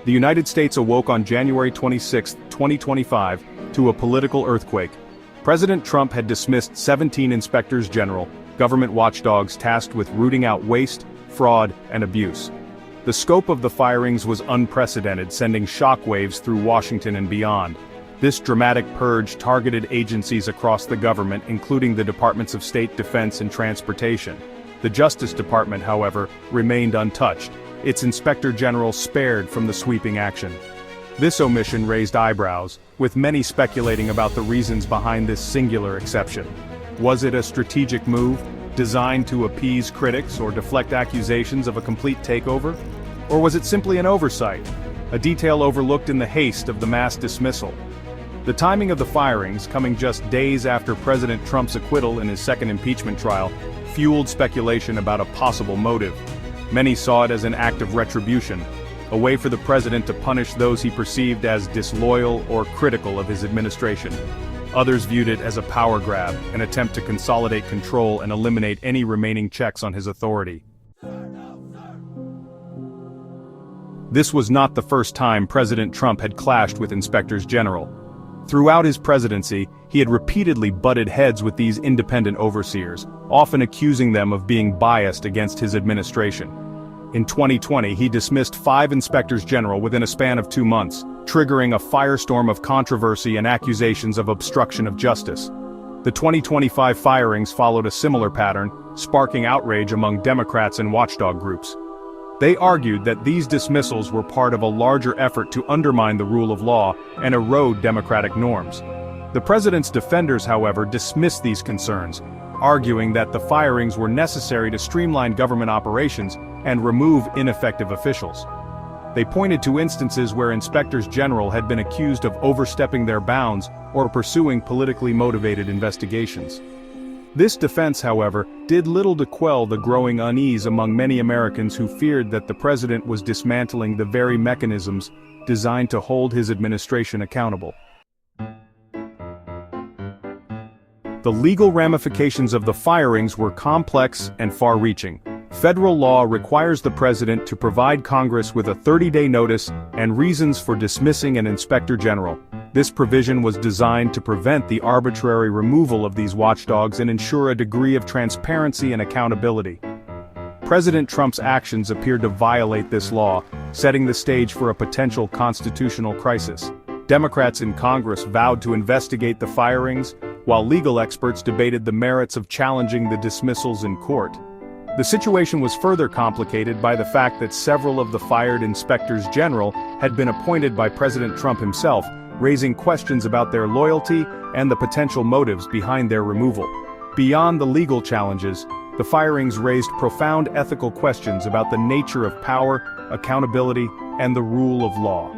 The United States awoke on January 26, 2025, to a political earthquake. President Trump had dismissed 17 inspectors general, government watchdogs tasked with rooting out waste, fraud, and abuse. The scope of the firings was unprecedented, sending shockwaves through Washington and beyond. This dramatic purge targeted agencies across the government, including the Departments of State, Defense, and Transportation. The Justice Department, however, remained untouched, its inspector general spared from the sweeping action. This omission raised eyebrows, with many speculating about the reasons behind this singular exception. Was it a strategic move, designed to appease critics or deflect accusations of a complete takeover? Or was it simply an oversight, a detail overlooked in the haste of the mass dismissal? The timing of the firings, coming just days after President Trump's acquittal in his second impeachment trial, fueled speculation about a possible motive. Many saw it as an act of retribution, a way for the president to punish those he perceived as disloyal or critical of his administration. Others viewed it as a power grab, an attempt to consolidate control and eliminate any remaining checks on his authority. This was not the first time President Trump had clashed with inspectors general. Throughout his presidency, he had repeatedly butted heads with these independent overseers, often accusing them of being biased against his administration. In 2020, he dismissed 5 inspectors general within a span of 2 months, triggering a firestorm of controversy and accusations of obstruction of justice. The 2025 firings followed a similar pattern, sparking outrage among Democrats and watchdog groups. They argued that these dismissals were part of a larger effort to undermine the rule of law and erode democratic norms. The president's defenders, however, dismissed these concerns, arguing that the firings were necessary to streamline government operations and remove ineffective officials. They pointed to instances where inspectors general had been accused of overstepping their bounds or pursuing politically motivated investigations. This defense, however, did little to quell the growing unease among many Americans who feared that the president was dismantling the very mechanisms designed to hold his administration accountable. The legal ramifications of the firings were complex and far-reaching. Federal law requires the president to provide Congress with a 30-day notice and reasons for dismissing an inspector general. This provision was designed to prevent the arbitrary removal of these watchdogs and ensure a degree of transparency and accountability. President Trump's actions appeared to violate this law, setting the stage for a potential constitutional crisis. Democrats in Congress vowed to investigate the firings, while legal experts debated the merits of challenging the dismissals in court. The situation was further complicated by the fact that several of the fired inspectors general had been appointed by President Trump himself, raising questions about their loyalty and the potential motives behind their removal. Beyond the legal challenges, the firings raised profound ethical questions about the nature of power, accountability, and the rule of law.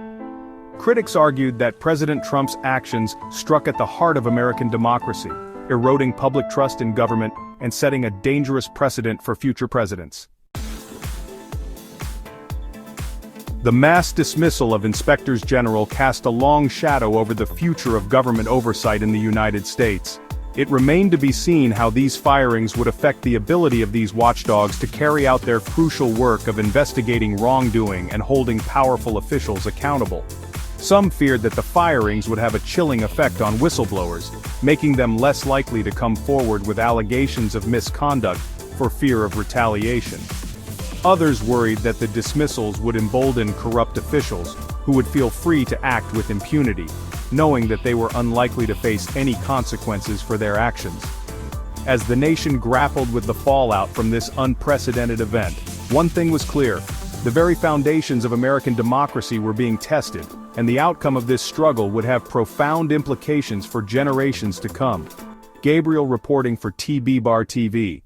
Critics argued that President Trump's actions struck at the heart of American democracy, eroding public trust in government and setting a dangerous precedent for future presidents. The mass dismissal of inspectors general cast a long shadow over the future of government oversight in the United States. It remained to be seen how these firings would affect the ability of these watchdogs to carry out their crucial work of investigating wrongdoing and holding powerful officials accountable. Some feared that the firings would have a chilling effect on whistleblowers, making them less likely to come forward with allegations of misconduct for fear of retaliation. Others worried that the dismissals would embolden corrupt officials, who would feel free to act with impunity, knowing that they were unlikely to face any consequences for their actions. As the nation grappled with the fallout from this unprecedented event, one thing was clear: the very foundations of American democracy were being tested, and the outcome of this struggle would have profound implications for generations to come. Gabriel reporting for TB Bar TV.